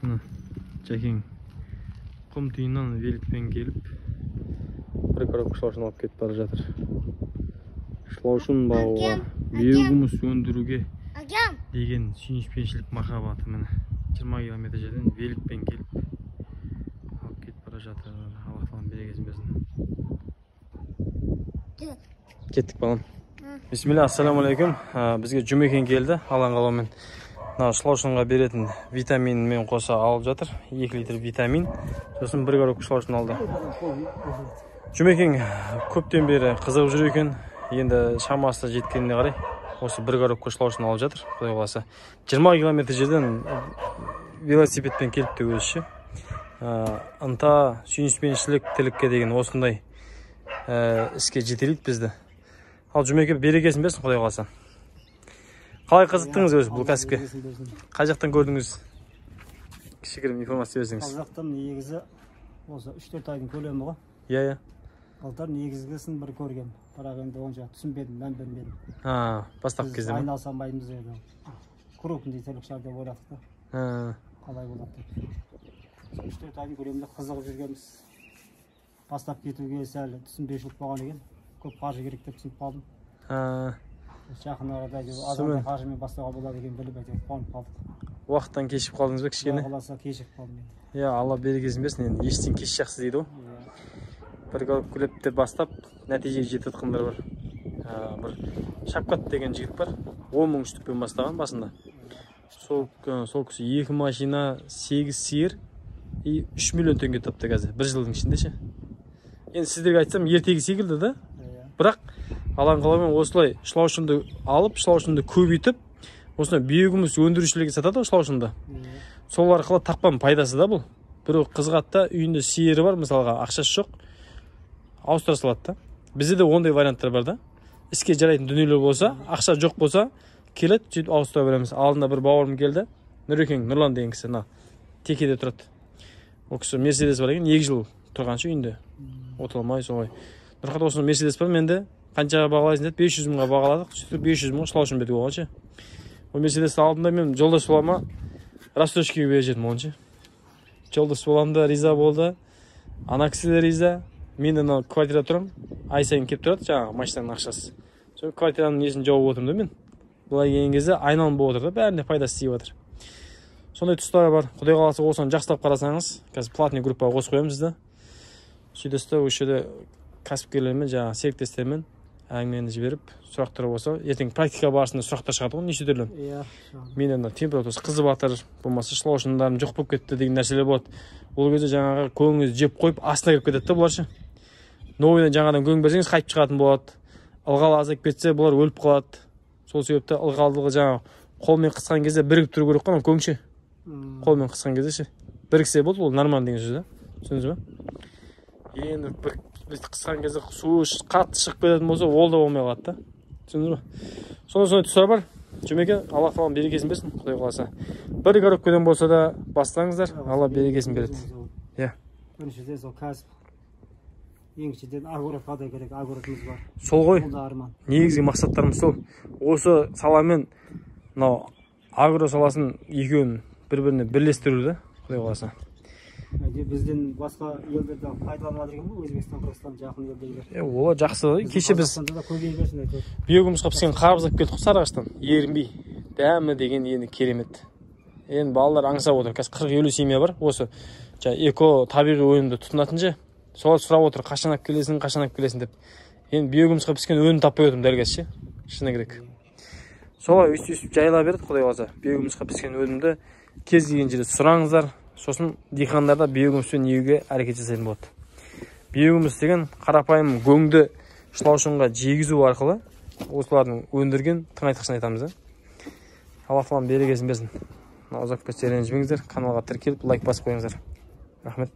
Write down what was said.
Жәкең құм түйіннен великпен келіп бір коробка шылаушын алып кетіп бара жатыр. Шылаушын бағуға, биогумус өндіруге деген сүйіспеншілік махаббаты міне 20 километр жерден великпен келіп алып кетіп бара жатыр. Алла тағала берекесін берсін. Кеттік балам. Бисмилля, ассаламу алейкум. Бізге Жұмекен келді, алан қалаумен. Шылаушынға беретін витаминмен қоса алып жатыр. 2 литр витамин. Сосын бір коробка шылаушын алды. Жұмекен көптен бері қызығып жүр екен. Енді шамасы жеткеніне қарай осы бір коробка шылаушын алып жатыр. Құдай қаласа 20 километр жерден велосипедпен келіпті өзі. Ынта, сүйіспеншілік, тірлікке деген осындай іске жетелейді бізді. Ал Жұмеке берекесін берсін, Құдай қаласа. Қалай қызықтыңыз өзі бұл кәсіпке? Қай жақтан көрдіңіз? Кішігірім информация берсеңіз. Қай жақтан негізі осы 3-4 айдың көлемі ғой. Иә. Былтыр негізгісін бір көргем. Бірақ енді онша түсінбедім, мән бермедім. Бастапқы кезде ме? Айналсамаймыз еді. Крупный тірлік шығар деп ойладық та. Қалай болады деп. 3-4 айдың көлемінде қызығып жүргенбіз. Бастап кетуге сәл түсінбеушілік болған екен. Көп қаржы керек деп түсініп қалдым. Жақын арада азандай қаржымен бастауға болады екен біліп әйтеуір қуанып қалдық. Уақыттан кешіп қалдыңыз ба кішкене? Құдай қаласа кешіп қалдым енді. Иә, Алла берекесін берсін. Енді ештен кеш жақсы дейді ғой. Бір коробкалептен бастап нәтижеге жетіп жатқандар бар. Бір Шапкат деген жігіт бар. 10 мың штукпен бастаған басында. Сол кісі 2 машина, 8 сиыр и 3 миллион теңге тапты қазір. Бір жылдың ішінде ше. Енді сіздерге айтсам ертегі секілді да. Бірақ алан қалаумен осылай шылаушынды алып, шылаушынды көбейтіп, осындай биогумус өндірушілерге сатады ғой шылаушынды. Сол арқылы тапқан пайдасы да бұл. Біреу қызғатта үйінде сиыры бар, мысалға ақшасы жоқ, ауыстыра салады да. Бізде де ондай варианттар бар да. Іске жарайтын дүниелер болса, ақша жоқ болса, келеді, сөйтіп ауыстыра береміз. Алдында бір бауырым келді, Нұрекең, Нұрлан деген кісі, Текеде тұрады. Ол кісі Мерседес бар екен, 2 жыл тұрғанша үйінде. Отыламай солай. Нұрқат осыны Мерседес бар, менде қаншаға бағалайсың деді, 500 мыңға бағаладық. Сөйтіп 500 мыңға шылаушын бердік оған ше. Ол Мерседесті алдында мен жолдас болама рассрочкаға беріп жедім оған ше. Жолдас боламда риза болды. Ана кісі де риза. Мен ана квартирада тұрам. Ай сайын келіп тұрады жаңағы машинаның ақшасы. Сол квартираның несін жауып отырмын да мен. Былай келген кезде айналым болып отыр да, бәріне пайдасы тиіп жатыр. Сондай тұстары бар. Құдай қаласа осыны жақсылап қарасаңыз, қазір платный группаға қосып қоямыз да. Сөйтесті осы жерде кәсіпкерлермен, жаңағы серіктестермен әңгімені жіберіп, сұрақтар болса, ертең практика барысында сұрақтар шығады ғой, неше түрлі. Мен енді температурасы қызып жатыр, болмаса шылаушындарым жоқ болып кетті деген нәрселер болады. Ол кезде жаңағы көңіңізді жеп қойып, астына кіріп кетеді да бұлар ше. Новыйдан жаңадан көң берсеңіз қайтып шығатын болады. Ылғал азайып кетсе, бұлар өліп қалады. Сол себепті ылғалдығы жаңағы қолмен қысқан кезде бірігіп тұру керек қой, көң ше. Қолмен қысқан кезде ше. Біріксе болды, ол нормально деген сөз да. Түсіндіңіз бе? Енді бір қысқан кезде су қатты шығып кететін болса, ол да болмай қалады да. Түсіндіңіз бе? Сондай тұстар бар. Жұмеке, Алла тағала берекесін берсін, Құдай қаласа. Бір коробкадан болса да бастаңыздар, Алла берекесін береді. Иә. Біріншіден сол кәсіп. Екіншіден огородқа да керек, огородымыз бар. Сол ғой. Негізгі мақсаттарымыз сол. Осы саламен мынау агро саласын екеуін бір-біріне бірлестіру да, Құдай қаласа. Бізден басқа елдерді пайдаланады екен ғой, Өзбекстан, Қырғызстан жақын елдегілер. Олар жақсы. Кеше біз биогумусқа піскен қарбыз алып келдік Сарыағаштан, ерінбей. Дәмі деген енді керемет. Енді балалар аңсап отыр. Қазір 40-50 семья бар. Осы эко табиғи өнімді тұтынатын же. Солар сұрап отыр, қашан алып келесің деп. Енді биогумусқа піскен өнім таппай отырмын дәл қазір ше. Шыны керек. Солай өстіп жайыла береді, Құдай қаласа. Биогумусқа піскен өнімді кез келген жерде сұраңыздар. Сосын диқандарда биогумуспен егуге әрекет жасайтын болады. Биогумус деген қарапайым көңді шылаушынға жегізу арқылы осылардың өндірген тыңайтқышын айтамыз да. Алла тағала берекесін берсін. Ұзақ кетсе ренжімеңіздер, каналға тіркеліп лайк басып қойыңыздар. Рахмет.